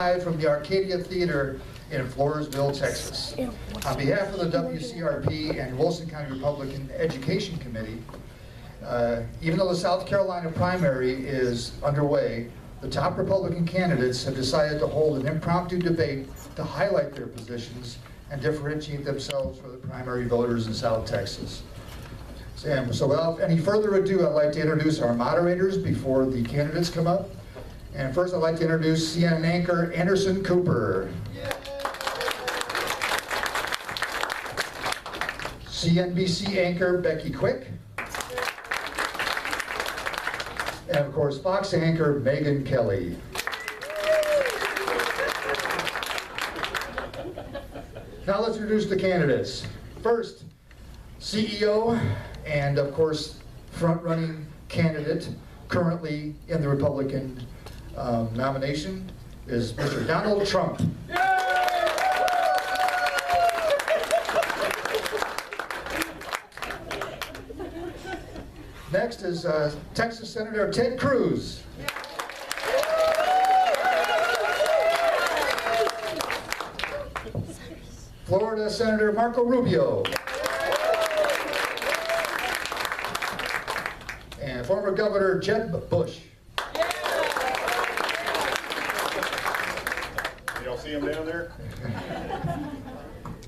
Live from the Arcadia Theater in Floresville, Texas. On behalf of the WCRP and Wilson County Republican Education Committee, even though the South Carolina primary is underway, the top Republican candidates have decided to hold an impromptu debate to highlight their positions and differentiate themselves for the primary voters in South Texas. And so without any further ado, I'd like to introduce our moderators before the candidates come up. And first, I'd like to introduce CNN anchor Anderson Cooper. CNBC anchor Becky Quick. And of course, Fox anchor Megan Kelly. Now let's introduce the candidates. First, CEO and of course, front-running candidate currently in the Republican nomination is Mr. Donald Trump. Next is Texas Senator Ted Cruz. Florida Senator Marco Rubio. And former Governor Jeb Bush. Y'all see him down there?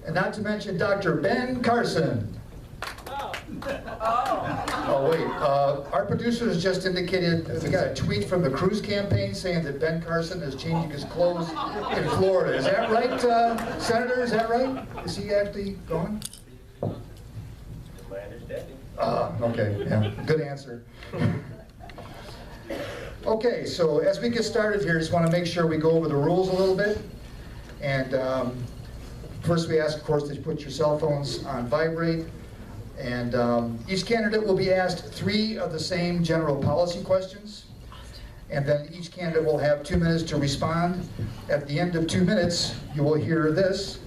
And not to mention Dr. Ben Carson. Oh wait, our producers just indicated we got a tweet from the Cruz campaign saying that Ben Carson is changing his clothes in Florida. Is that right, Senator? Is that right? Is he actually going? Okay, yeah, good answer. Okay, so as we get started here, just want to make sure we go over the rules a little bit. And first we ask, of course, that you put your cell phones on vibrate. And each candidate will be asked 3 of the same general policy questions. And then each candidate will have 2 minutes to respond. At the end of 2 minutes, you will hear this.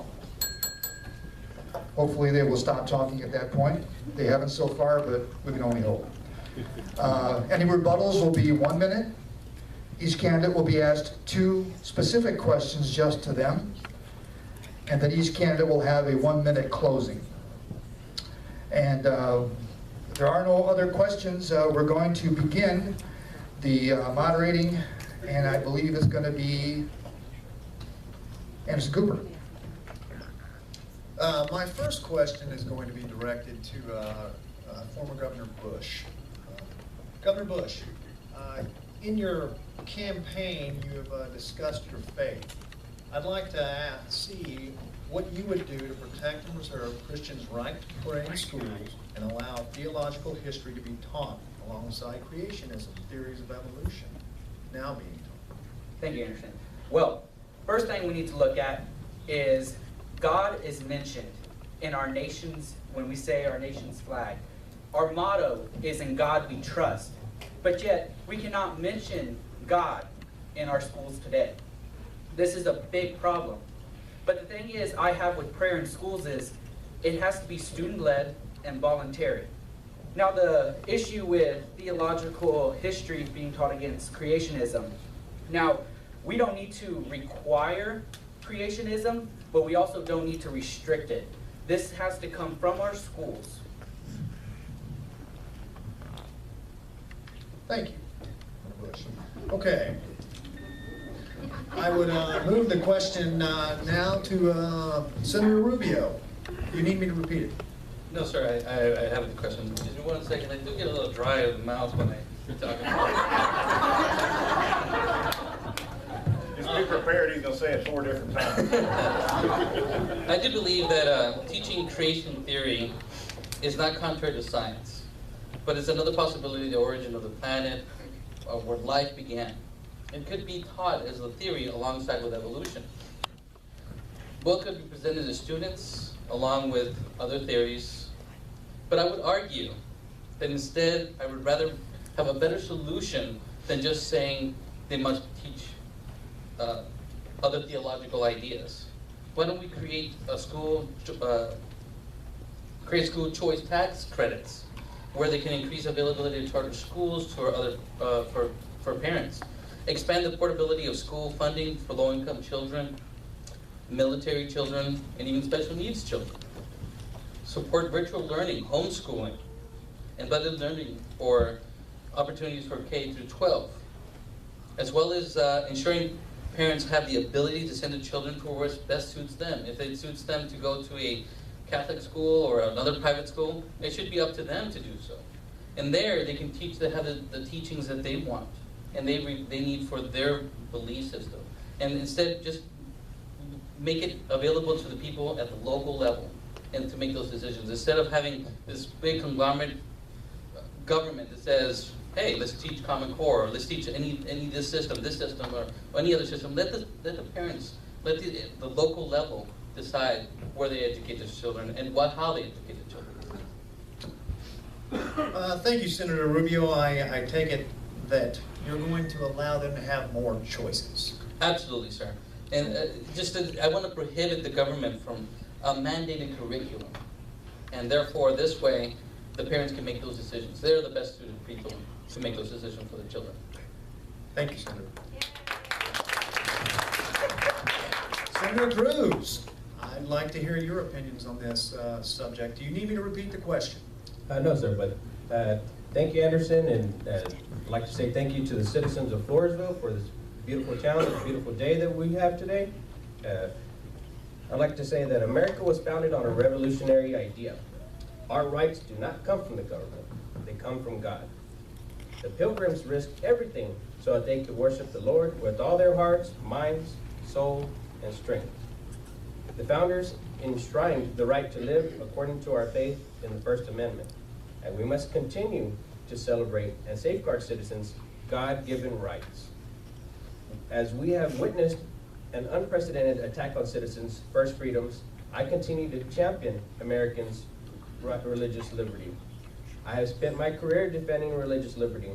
Hopefully they will stop talking at that point. They haven't so far, but we can only hope. Any rebuttals will be 1 minute. Each candidate will be asked 2 specific questions just to them. And then each candidate will have a 1-minute closing. And if there are no other questions, we're going to begin the moderating, and I believe it's going to be Anderson Cooper. My first question is going to be directed to former Governor Bush. Governor Bush, in your campaign, you have discussed your faith. I'd like to see what you would do to protect and preserve Christians' right to pray in schools and allow theological history to be taught alongside creationism, theories of evolution, now being taught. Thank you, Anderson. Well, first thing we need to look at is God is mentioned in our nation's, when we say our nation's flag. Our motto is "In God we trust," but yet we cannot mention God in our schools today. This is a big problem. But the thing is, I have with prayer in schools is, it has to be student-led and voluntary. Now the issue with theological history being taught against creationism. Now, we don't need to require creationism, but we also don't need to restrict it. This has to come from our schools. Thank you, Bush. Okay. I would move the question now to Senator Rubio. Do you need me to repeat it? No, sir, I have a question. Just 1 second. I do get a little dry of the mouth when you're talking. Just be prepared, he's going to say it 4 different times. I do believe that teaching creation theory is not contrary to science, but it's another possibility, the origin of the planet, of where life began. It could be taught as a theory alongside with evolution. Both could be presented to students along with other theories, but I would argue that instead I would rather have a better solution than just saying they must teach other theological ideas. Why don't we create a school choice tax credits where they can increase availability to charter schools to our other for parents. expand the portability of school funding for low-income children, military children, and even special needs children. Support virtual learning, homeschooling, embedded learning for opportunities for K through 12, as well as ensuring parents have the ability to send their children to where best suits them. If it suits them to go to a Catholic school or another private school, it should be up to them to do so. And there, they can teach, they have the teachings that they want and they need for their belief system. And instead, just make it available to the people at the local level and to make those decisions. Instead of having this big conglomerate government that says, hey, let's teach Common Core, or let's teach any this system, or any other system. Let the parents, let the local level decide where they educate their children and how they educate their children. Thank you, Senator Rubio. I take it that you're going to allow them to have more choices. Absolutely, sir. And I want to prohibit the government from mandating curriculum. And therefore, this way, the parents can make those decisions. They're the best suited people to make those decisions for their children. Thank you, Senator. Senator Cruz, I'd like to hear your opinions on this subject. Do you need me to repeat the question? No, sir, but thank you, Anderson, and I'd like to say thank you to the citizens of Floresville for this beautiful challenge, this beautiful day that we have today. I'd like to say that America was founded on a revolutionary idea. Our rights do not come from the government, they come from God. The Pilgrims risked everything so that they could worship the Lord with all their hearts, minds, soul, and strength. The founders enshrined the right to live according to our faith in the First Amendment, and we must continue to celebrate and safeguard citizens' God-given rights. As we have witnessed an unprecedented attack on citizens' first freedoms, I continue to champion Americans' religious liberty. I have spent my career defending religious liberty.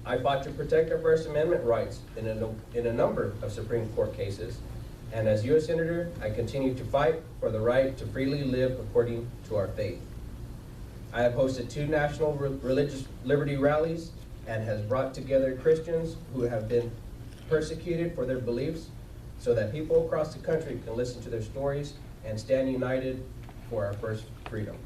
I fought to protect our First Amendment rights in a number of Supreme Court cases, and as U.S. Senator, I continue to fight for the right to freely live according to our faith. I have hosted 2 national religious liberty rallies and has brought together Christians who have been persecuted for their beliefs so that people across the country can listen to their stories and stand united for our first freedom.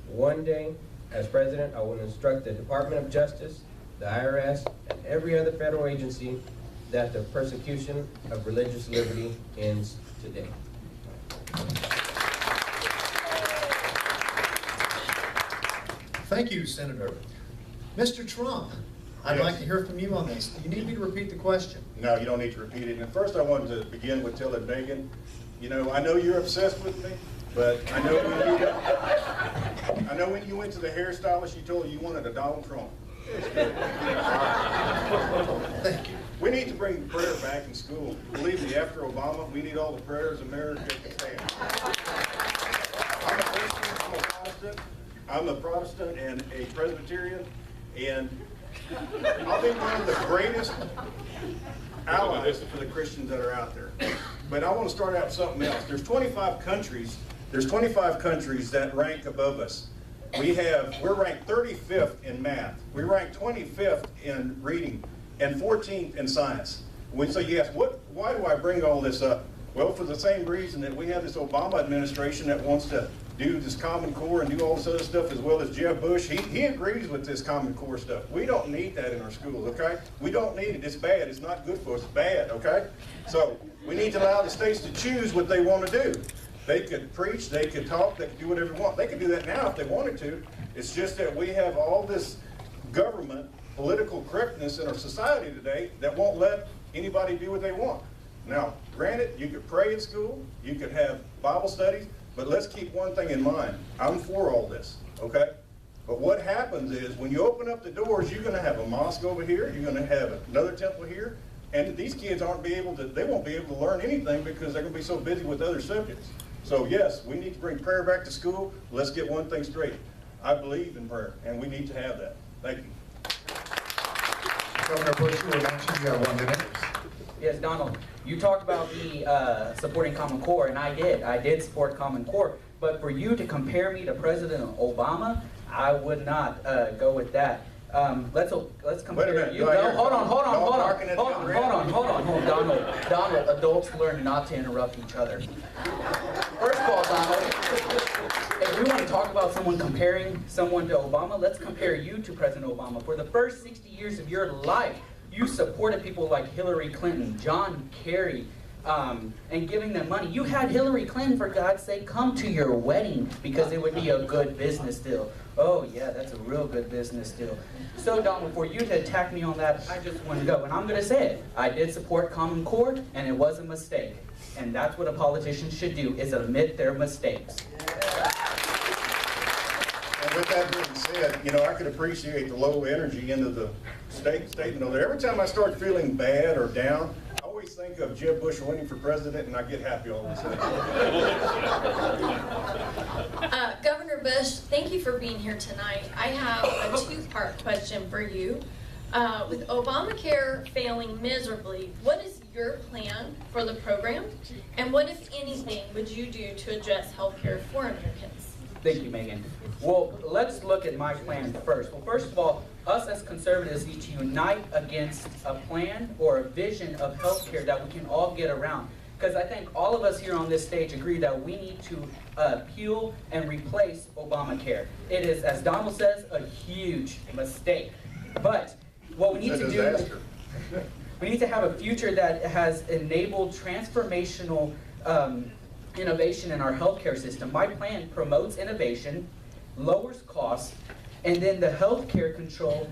One day, as president, I will instruct the Department of Justice, the IRS, and every other federal agency that the persecution of religious liberty ends today. Thank you, Senator. Mr. Trump, I'd like to hear from you on this. Do you need me to repeat the question? No, you don't need to repeat it. And first I wanted to begin with telling Megan, you know, I know you're obsessed with me, but I know when you went to the hairstylist, you told her you wanted a Donald Trump. Thank you. We need to bring prayer back in school. Believe me, after Obama, we need all the prayers America can stand. I'm a Christian, I'm a Protestant. I'm a Protestant and a Presbyterian, and I'll be one of the greatest allies for the Christians that are out there. But I want to start out with something else. There's 25 countries that rank above us. We're ranked 35th in math. We're ranked 25th in reading and 14th in science. So you ask, why do I bring all this up? Well, for the same reason that we have this Obama administration that wants to do this Common Core and do all this other stuff, as well as Jeb Bush. He agrees with this Common Core stuff. We don't need that in our schools, okay? We don't need it. It's bad. It's not good for us. It's bad, okay? So we need to allow the states to choose what they want to do. They could preach, they could talk, they could do whatever they want. They could do that now if they wanted to. It's just that we have all this government, political correctness in our society today that won't let anybody do what they want. Now, granted, you could pray in school, you could have Bible studies, but let's keep one thing in mind. I'm for all this, okay? But what happens is when you open up the doors, you're going to have a mosque over here, you're going to have another temple here, and these kids they won't be able to learn anything because they're going to be so busy with other subjects. So yes, we need to bring prayer back to school. Let's get one thing straight. I believe in prayer, and we need to have that. Thank you. Governor Bush, you were mentioning you have 1 minute. Yes, Donald, you talked about me supporting Common Core, and I did support Common Core. But for you to compare me to President Obama, I would not go with that. Let's compare Wait a minute, you. do I No, hear hold on, barking at the other end? Donald, adults learn not to interrupt each other. First of all, Donald, if we want to talk about someone comparing someone to Obama, let's compare you to President Obama. For the first 60 years of your life, you supported people like Hillary Clinton, John Kerry, and giving them money. You had Hillary Clinton, for God's sake, come to your wedding because it would be a good business deal. Oh yeah, that's a real good business deal. So Donald, for you to attack me on that, I just want to go. And I'm going to say it. I did support Common Core, and it was a mistake. And that's what a politician should do, is admit their mistakes. And with that being said, you know, I could appreciate the low energy end of the statement over there. Every time I start feeling bad or down, I always think of Jeb Bush winning for president, and I get happy all of a sudden. Governor Bush, thank you for being here tonight. I have a two-part question for you. With Obamacare failing miserably, what is your plan for the program? And what, if anything, would you do to address health care for Americans? Thank you, Megan. Well, let's look at my plan first. Well, first of all, us as conservatives need to unite against a plan or a vision of health care that we can all get around. Because I think all of us here on this stage agree that we need to peel and replace Obamacare. It is, as Donald says, a huge mistake. But what we need to do, we need to have a future that has enabled transformational innovation in our healthcare system. My plan promotes innovation, lowers costs, and then the healthcare control,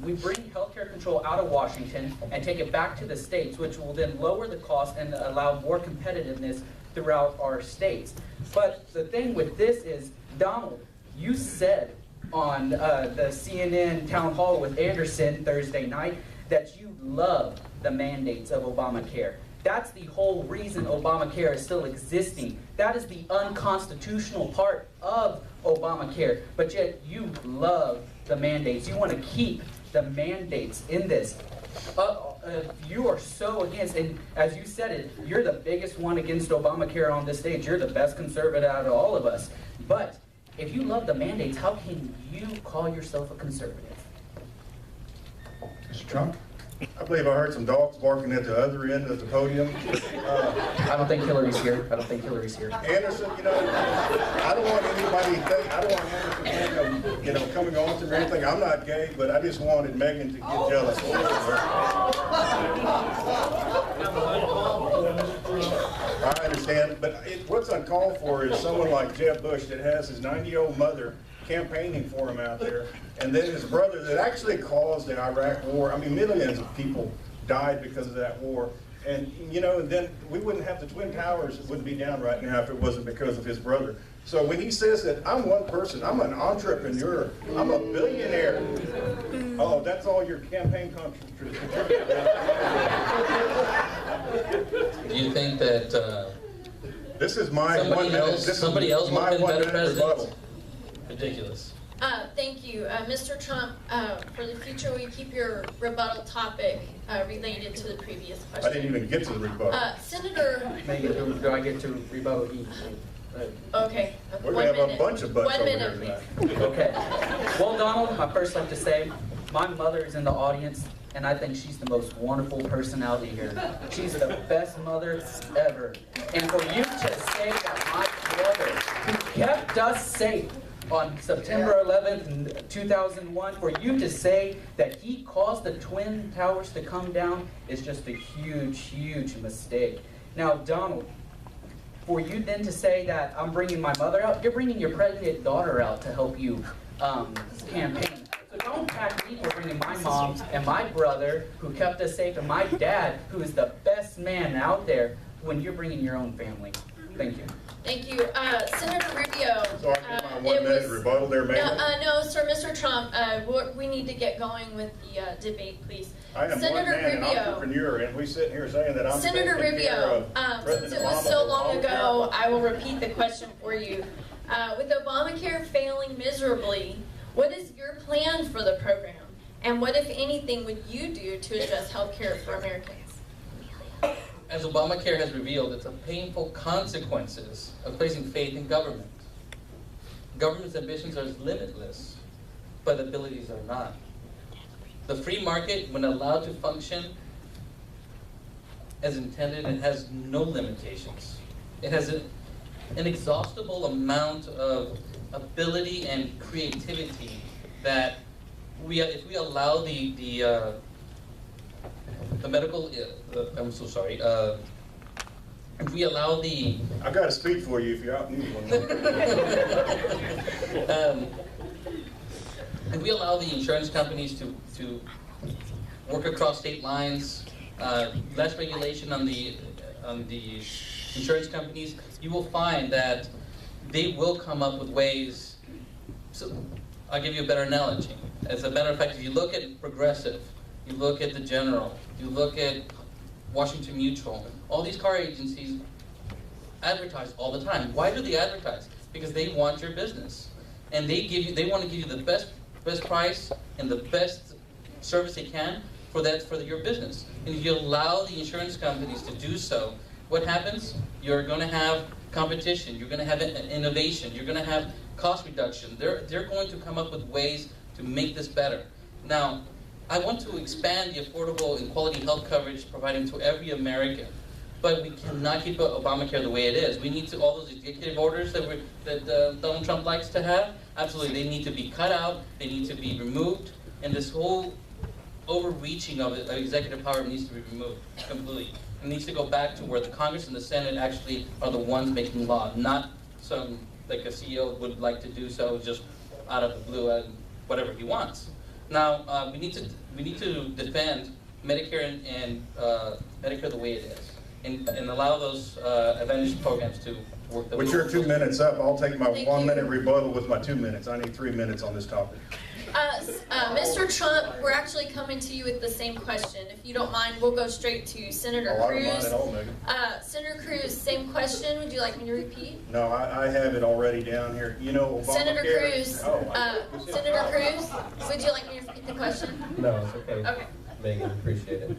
we bring healthcare control out of Washington and take it back to the states, which will then lower the cost and allow more competitiveness throughout our states. But the thing with this is, Donald, you said on the CNN town hall with Anderson Thursday night that you love the mandates of Obamacare. That's the whole reason Obamacare is still existing. That is the unconstitutional part of Obamacare, but yet you love the mandates. You want to keep the mandates in this. You are so against, and as you said it, you're the biggest one against Obamacare on this stage. You're the best conservative out of all of us. But if you love the mandates, how can you call yourself a conservative? Mr. Trump? I believe I heard some dogs barking at the other end of the podium. I don't think Hillary's here. Anderson, you know, I don't want anybody to think, I don't want Anderson to think I'm, you know, coming on to or anything. I'm not gay, but I just wanted Megan to get jealous. I understand, but what's uncalled for is someone like Jeb Bush that has his 90-year-old mother campaigning for him out there, and then his brother that actually caused the Iraq war. I mean, millions of people died because of that war. And, you know, and then we wouldn't have the Twin Towers that wouldn't be down right now if it wasn't because of his brother. So when he says that I'm one person, I'm an entrepreneur, I'm a billionaire. Oh, that's all your campaign contributions. Do you think that This is my somebody else would have been better president? rebuttal. Ridiculous. Thank you. Mr. Trump, for the future, will you keep your rebuttal topic related to the previous question? I didn't even get to the rebuttal. Senator... Megan, do I get to rebuttal each? Okay. We're going to have a bunch of butts 1 over here minute, tonight. Okay. Well, Donald, I first like to say, my mother is in the audience, and I think she's the most wonderful personality here. She's the best mother ever. And for you to say that my brother, who kept us safe on September 11th, 2001, for you to say that he caused the Twin Towers to come down is just a huge, huge mistake. Now, Donald, for you then to say that I'm bringing my mother out, you're bringing your pregnant daughter out to help you campaign. So don't attack me for bringing my mom and my brother, who kept us safe, and my dad, who is the best man out there, when you're bringing your own family. Thank you. Thank you. Senator Rubio. So I get my 1 minute rebuttal there, Megan? No, sir, Mr. Trump, we need to get going with the debate, please. I am Senator one man, an Rubio. entrepreneur, and we sit here saying that I'm Senator taking care Rubio, of since President it was Obama so for long all ago, care. I will repeat the question for you. With Obamacare failing miserably, what is your plan for the program? And what, if anything, would you do to address health care for Americans? As Obamacare has revealed, it's the painful consequences of placing faith in government. Government's ambitions are limitless, but abilities are not. The free market, when allowed to function as intended, it has no limitations. It has an inexhaustible amount of ability and creativity that if we allow the medical, I'm so sorry, if we allow the I've got to speak for you if you're out and need one. if we allow the insurance companies to work across state lines, less regulation on the insurance companies, you will find that they will come up with ways. So I'll give you a better analogy. As a matter of fact, if you look at Progressive, you look at the General, you look at Washington Mutual, all these car agencies advertise all the time. Why do they advertise? Because they want your business, and they want to give you the best price and the best service they can for your business. And if you allow the insurance companies to do so, what happens? You're going to have competition. You're going to have innovation. You're going to have cost reduction. They're going to come up with ways to make this better. Now, I want to expand the affordable and quality health coverage providing to every American, but we cannot keep Obamacare the way it is. We need to, all those executive orders that Donald Trump likes to have, absolutely, they need to be cut out, they need to be removed, and this whole overreaching of executive power needs to be removed completely. It needs to go back to where the Congress and the Senate actually are the ones making law, not some, like a CEO would like to do so just out of the blue and whatever he wants. Now, we need to defend Medicare and Medicare the way it is, and allow those advantage programs to work. With your 2 minutes up, I'll take my Thank 1 you. minute rebuttal with my 2 minutes. I need 3 minutes on this topic. Mr. Trump, we're actually coming to you with the same question. If you don't mind, we'll go straight to Senator Oh, I don't Cruz. mind at all, Megan. Senator Cruz, same question. Would you like me to repeat? No, I have it already down here. You know, Obamacare. Senator Cruz, Senator would you like me to repeat the question? No, it's okay. Okay. Megan, appreciate it.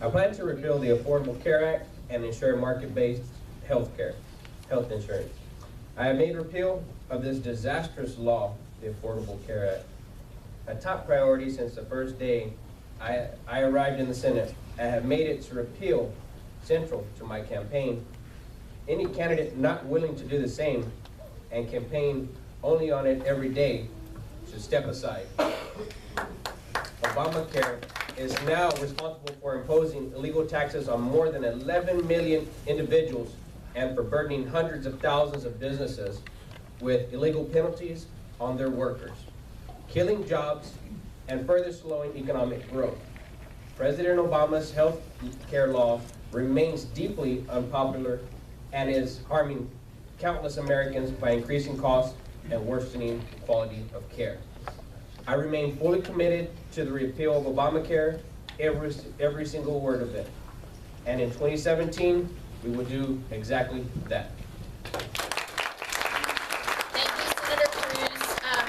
I plan to repeal the Affordable Care Act and ensure market-based health insurance. I have made repeal of this disastrous law, the Affordable Care Act, a top priority since the first day I arrived in the Senate. I have made its repeal central to my campaign. Any candidate not willing to do the same and campaign only on it every day should step aside. Obamacare is now responsible for imposing illegal taxes on more than 11 million individuals and for burdening hundreds of thousands of businesses with illegal penalties on their workers, killing jobs and further slowing economic growth. President Obama's health care law remains deeply unpopular and is harming countless Americans by increasing costs and worsening quality of care. I remain fully committed to the repeal of Obamacare, every single word of it. And in 2017, we will do exactly that. Thank you, Senator Cruz.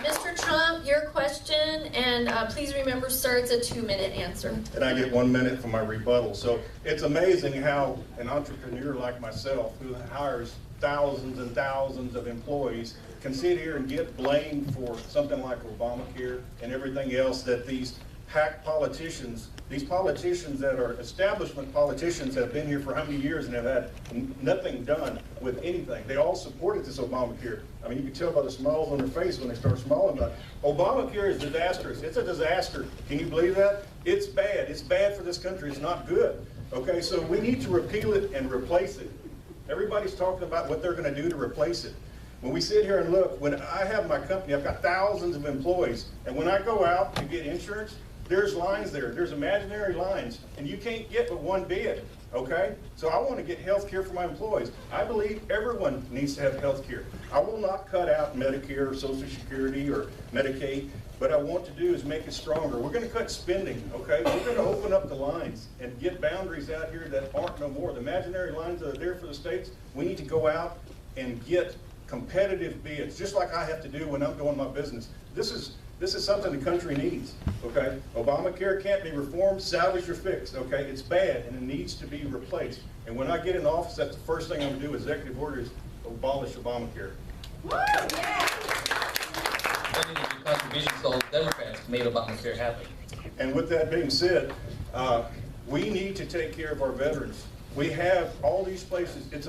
Mr. Trump, your question, and please remember, sir, it's a 2-minute answer. And I get 1 minute for my rebuttal. So it's amazing how an entrepreneur like myself, who hires thousands and thousands of employees, can sit here and get blamed for something like Obamacare and everything else that these hack politicians, these politicians that are establishment politicians, have been here for how many years and have had nothing done with anything. They all supported this Obamacare. I mean, you can tell by the smiles on their face when they start smiling about it. Obamacare is disastrous. It's a disaster. Can you believe that? It's bad. It's bad for this country. It's not good. Okay, so we need to repeal it and replace it. Everybody's talking about what they're going to do to replace it. When we sit here and look, when I have my company, I've got thousands of employees, and when I go out to get insurance, there's lines there. There's imaginary lines, and you can't get but one bid, okay? So I want to get health care for my employees. I believe everyone needs to have health care. I will not cut out Medicare or Social Security or Medicaid. What I want to do is make it stronger. We're going to cut spending, okay? We're going to open up the lines and get boundaries out here that aren't no more. The imaginary lines that are there for the states, we need to go out and get competitive bids, just like I have to do when I'm doing my business. This is something the country needs, okay? Obamacare can't be reformed, salvaged, or fixed, okay? It's bad, and it needs to be replaced. And when I get in office, that's the first thing I'm going to do, executive order, is abolish Obamacare. Many of your contributions to all Democrats made Obamacare happen. And with that being said, we need to take care of our veterans. We have all these places. It's